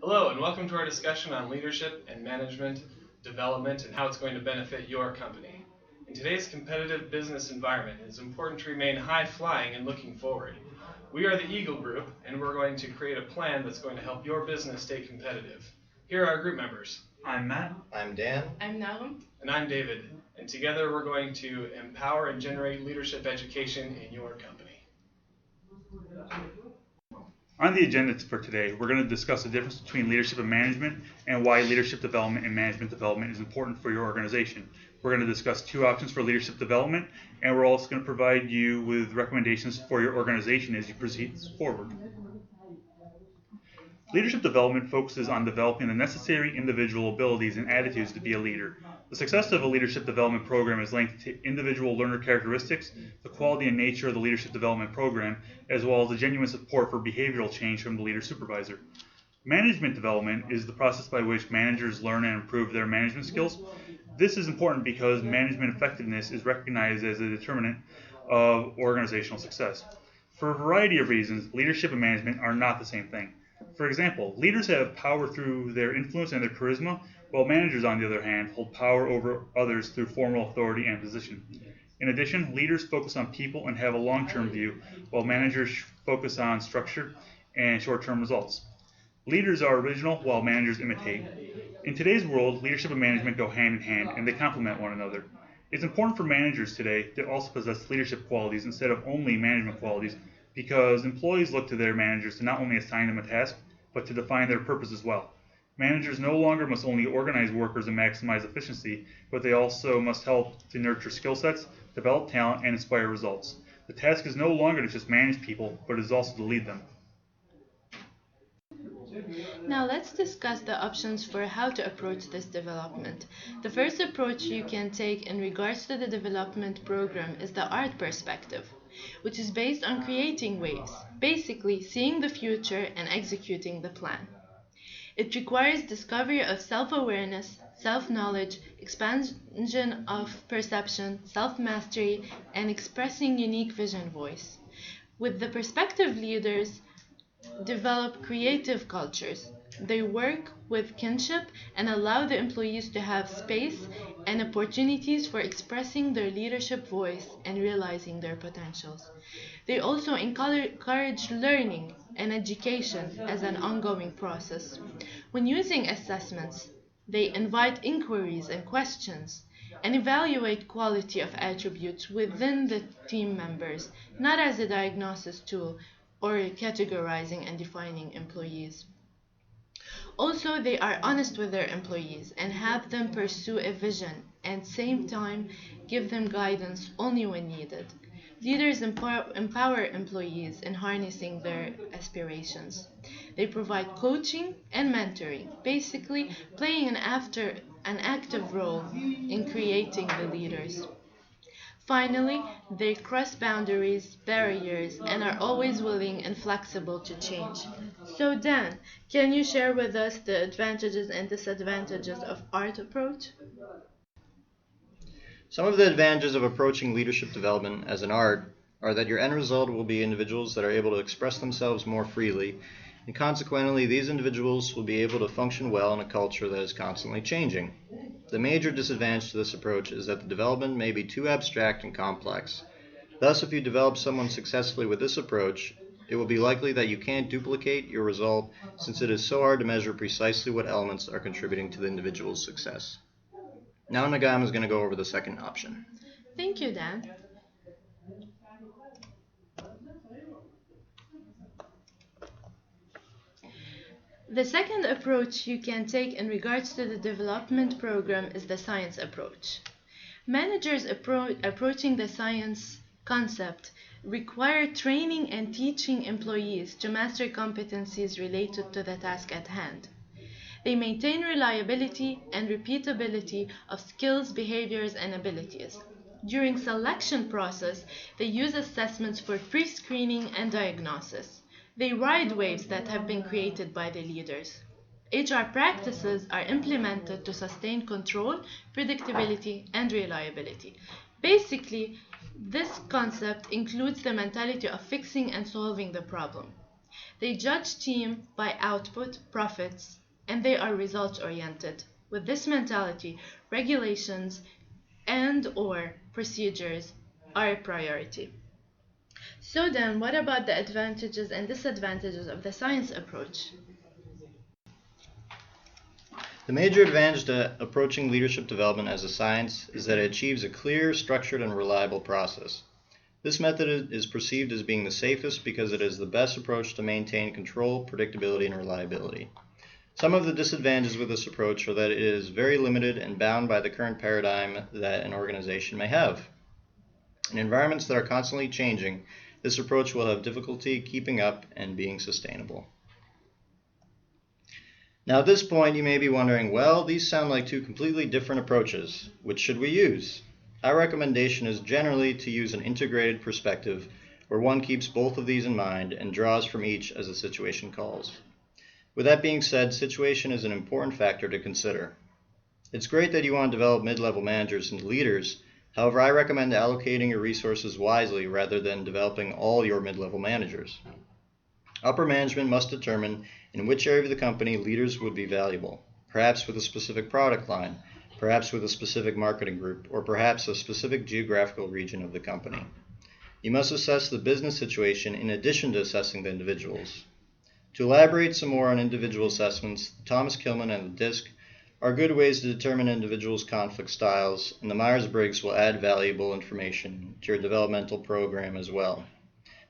Hello, and welcome to our discussion on leadership and management development and how it's going to benefit your company. In today's competitive business environment, it is important to remain high-flying and looking forward. We are the Eagle Group, and we're going to create a plan that's going to help your business stay competitive. Here are our group members. I'm Matt. I'm Dan. I'm Nahum. And I'm David. And together we're going to empower and generate leadership education in your company. On the agenda for today, we're going to discuss the difference between leadership and management and why leadership development and management development is important for your organization. We're going to discuss two options for leadership development, and we're also going to provide you with recommendations for your organization as you proceed forward. Leadership development focuses on developing the necessary individual abilities and attitudes to be a leader. The success of a leadership development program is linked to individual learner characteristics, the quality and nature of the leadership development program, as well as the genuine support for behavioral change from the leader supervisor. Management development is the process by which managers learn and improve their management skills. This is important because management effectiveness is recognized as a determinant of organizational success. For a variety of reasons, leadership and management are not the same thing. For example, leaders have power through their influence and their charisma, while managers, on the other hand, hold power over others through formal authority and position. In addition, leaders focus on people and have a long-term view, while managers focus on structure and short-term results. Leaders are original, while managers imitate. In today's world, leadership and management go hand in hand, and they complement one another. It's important for managers today to also possess leadership qualities instead of only management qualities, because employees look to their managers to not only assign them a task, but to define their purpose as well. Managers no longer must only organize workers and maximize efficiency, but they also must help to nurture skill sets, develop talent, and inspire results. The task is no longer to just manage people, but is also to lead them. Now let's discuss the options for how to approach this development. The first approach you can take in regards to the development program is the art perspective, which is based on creating waves, basically seeing the future and executing the plan. It requires discovery of self-awareness, self-knowledge, expansion of perception, self-mastery, and expressing unique vision voice. With the perspective leaders, develop creative cultures. They work with kinship and allow the employees to have space and opportunities for expressing their leadership voice and realizing their potentials. They also encourage learning and education as an ongoing process. When using assessments, they invite inquiries and questions and evaluate quality of attributes within the team members, not as a diagnosis tool or categorizing and defining employees. Also, they are honest with their employees and have them pursue a vision and same time give them guidance only when needed. Leaders empower employees in harnessing their aspirations. They provide coaching and mentoring, basically playing an active role in creating the leaders. Finally, they cross boundaries, barriers, and are always willing and flexible to change. So Dan, can you share with us the advantages and disadvantages of art approach? Some of the advantages of approaching leadership development as an art are that your end result will be individuals that are able to express themselves more freely, and consequently, these individuals will be able to function well in a culture that is constantly changing. The major disadvantage to this approach is that the development may be too abstract and complex. Thus, if you develop someone successfully with this approach, it will be likely that you can't duplicate your result since it is so hard to measure precisely what elements are contributing to the individual's success. Now Nagam is going to go over the second option. Thank you, Dan. The second approach you can take in regards to the development program is the science approach. Managers approaching the science concept require training and teaching employees to master competencies related to the task at hand. They maintain reliability and repeatability of skills, behaviors, and abilities. During selection process, they use assessments for pre-screening and diagnosis. They ride waves that have been created by the leaders. HR practices are implemented to sustain control, predictability, and reliability. Basically, this concept includes the mentality of fixing and solving the problem. They judge team by output, profits, and they are results-oriented. With this mentality, regulations and/or procedures are a priority. So then, what about the advantages and disadvantages of the science approach? The major advantage to approaching leadership development as a science is that it achieves a clear, structured, and reliable process. This method is perceived as being the safest because it is the best approach to maintain control, predictability, and reliability. Some of the disadvantages with this approach are that it is very limited and bound by the current paradigm that an organization may have. In environments that are constantly changing, this approach will have difficulty keeping up and being sustainable. Now at this point you may be wondering, well, these sound like two completely different approaches. Which should we use? Our recommendation is generally to use an integrated perspective where one keeps both of these in mind and draws from each as the situation calls. With that being said, situation is an important factor to consider. It's great that you want to develop mid-level managers into leaders. However, I recommend allocating your resources wisely rather than developing all your mid-level managers. Upper management must determine in which area of the company leaders would be valuable, perhaps with a specific product line, perhaps with a specific marketing group, or perhaps a specific geographical region of the company. You must assess the business situation in addition to assessing the individuals. To elaborate some more on individual assessments, Thomas Kilmann and the DISC are good ways to determine individuals' conflict styles, and the Myers-Briggs will add valuable information to your developmental program as well.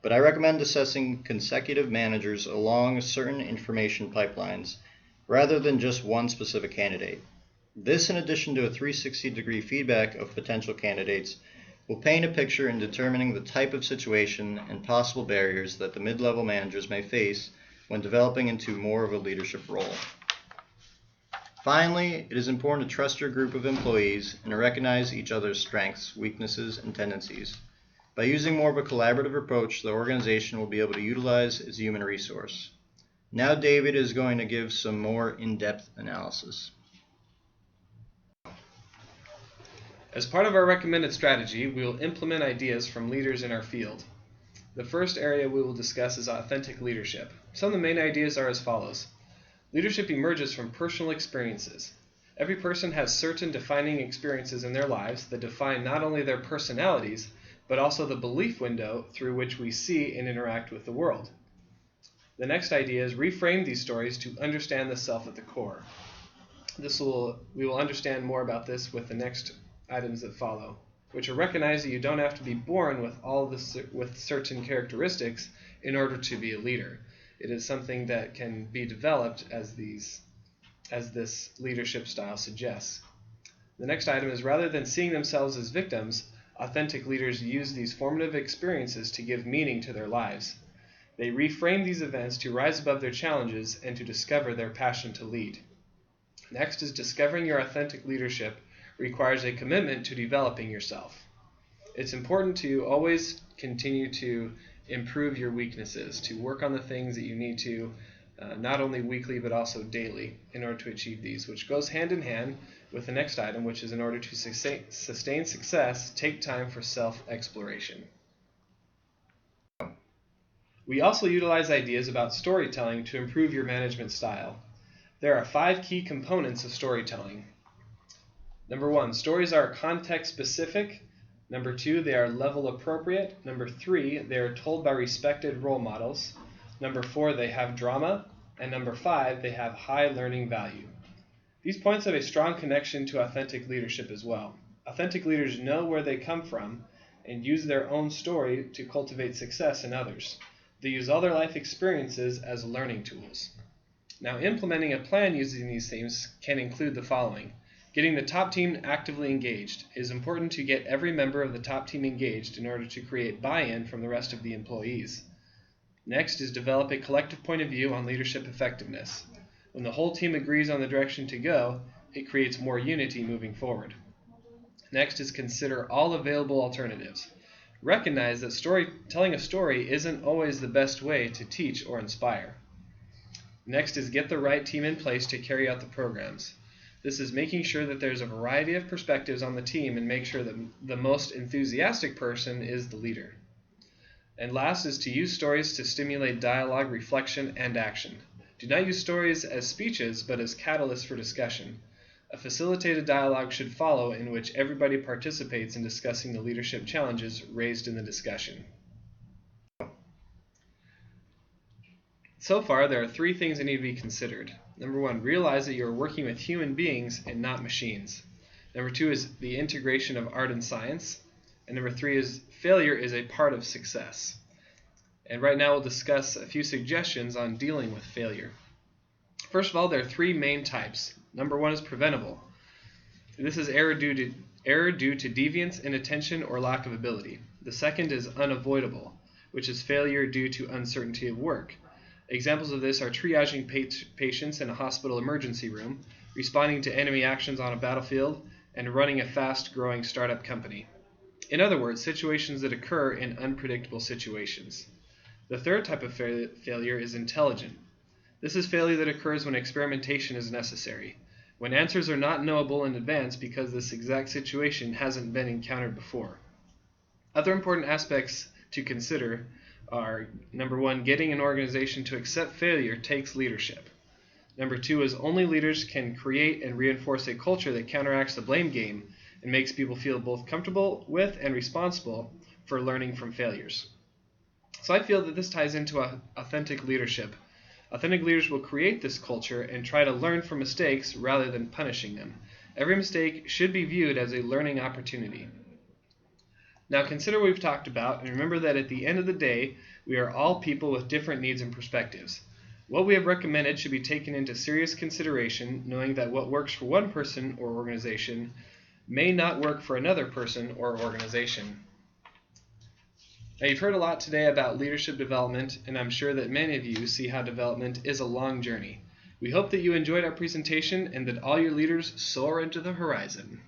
But I recommend assessing consecutive managers along certain information pipelines rather than just one specific candidate. This, in addition to a 360-degree feedback of potential candidates, will paint a picture in determining the type of situation and possible barriers that the mid-level managers may face when developing into more of a leadership role. Finally, it is important to trust your group of employees and to recognize each other's strengths, weaknesses, and tendencies. By using more of a collaborative approach, the organization will be able to utilize its human resource. Now David is going to give some more in-depth analysis. As part of our recommended strategy, we will implement ideas from leaders in our field. The first area we will discuss is authentic leadership. Some of the main ideas are as follows. Leadership emerges from personal experiences. Every person has certain defining experiences in their lives that define not only their personalities, but also the belief window through which we see and interact with the world. The next idea is reframe these stories to understand the self at the core. We will understand more about this with the next items that follow, which are recognize that you don't have to be born with certain characteristics in order to be a leader. It is something that can be developed as this leadership style suggests. The next item is rather than seeing themselves as victims, authentic leaders use these formative experiences to give meaning to their lives. They reframe these events to rise above their challenges and to discover their passion to lead. Next is discovering your authentic leadership requires a commitment to developing yourself. It's important to always continue to improve your weaknesses, to work on the things that you need to, not only weekly but also daily in order to achieve these, which goes hand in hand with the next item, which is in order to sustain success, take time for self-exploration. We also utilize ideas about storytelling to improve your management style. There are 5 key components of storytelling. Number 1, stories are context specific. Number 2, they are level appropriate. Number 3, they are told by respected role models. Number 4, they have drama. And number 5, they have high learning value. These points have a strong connection to authentic leadership as well. Authentic leaders know where they come from and use their own story to cultivate success in others. They use all their life experiences as learning tools. Now, implementing a plan using these themes can include the following. Getting the top team actively engaged. It is important to get every member of the top team engaged in order to create buy-in from the rest of the employees. Next is develop a collective point of view on leadership effectiveness. When the whole team agrees on the direction to go, it creates more unity moving forward. Next is consider all available alternatives. Recognize that telling a story isn't always the best way to teach or inspire. Next is get the right team in place to carry out the programs. This is making sure that there's a variety of perspectives on the team and make sure that the most enthusiastic person is the leader. And last is to use stories to stimulate dialogue, reflection, and action. Do not use stories as speeches, but as catalysts for discussion. A facilitated dialogue should follow in which everybody participates in discussing the leadership challenges raised in the discussion. So far, there are 3 things that need to be considered. Number 1, realize that you are working with human beings and not machines. Number 2 is the integration of art and science. And number 3 is failure is a part of success. And right now we'll discuss a few suggestions on dealing with failure. First of all, there are 3 main types. Number 1 is preventable. This is error due to deviance, inattention, or lack of ability. The second is unavoidable, which is failure due to uncertainty of work. Examples of this are triaging patients in a hospital emergency room, responding to enemy actions on a battlefield, and running a fast-growing startup company. In other words, situations that occur in unpredictable situations. The third type of failure is intelligent. This is failure that occurs when experimentation is necessary, when answers are not knowable in advance because this exact situation hasn't been encountered before. Other important aspects to consider are, number 1, getting an organization to accept failure takes leadership. Number 2 is only leaders can create and reinforce a culture that counteracts the blame game and makes people feel both comfortable with and responsible for learning from failures. So I feel that this ties into authentic leadership. Authentic leaders will create this culture and try to learn from mistakes rather than punishing them. Every mistake should be viewed as a learning opportunity. Now consider what we've talked about, and remember that at the end of the day, we are all people with different needs and perspectives. What we have recommended should be taken into serious consideration, knowing that what works for one person or organization may not work for another person or organization. Now, you've heard a lot today about leadership development, and I'm sure that many of you see how development is a long journey. We hope that you enjoyed our presentation and that all your leaders soar into the horizon.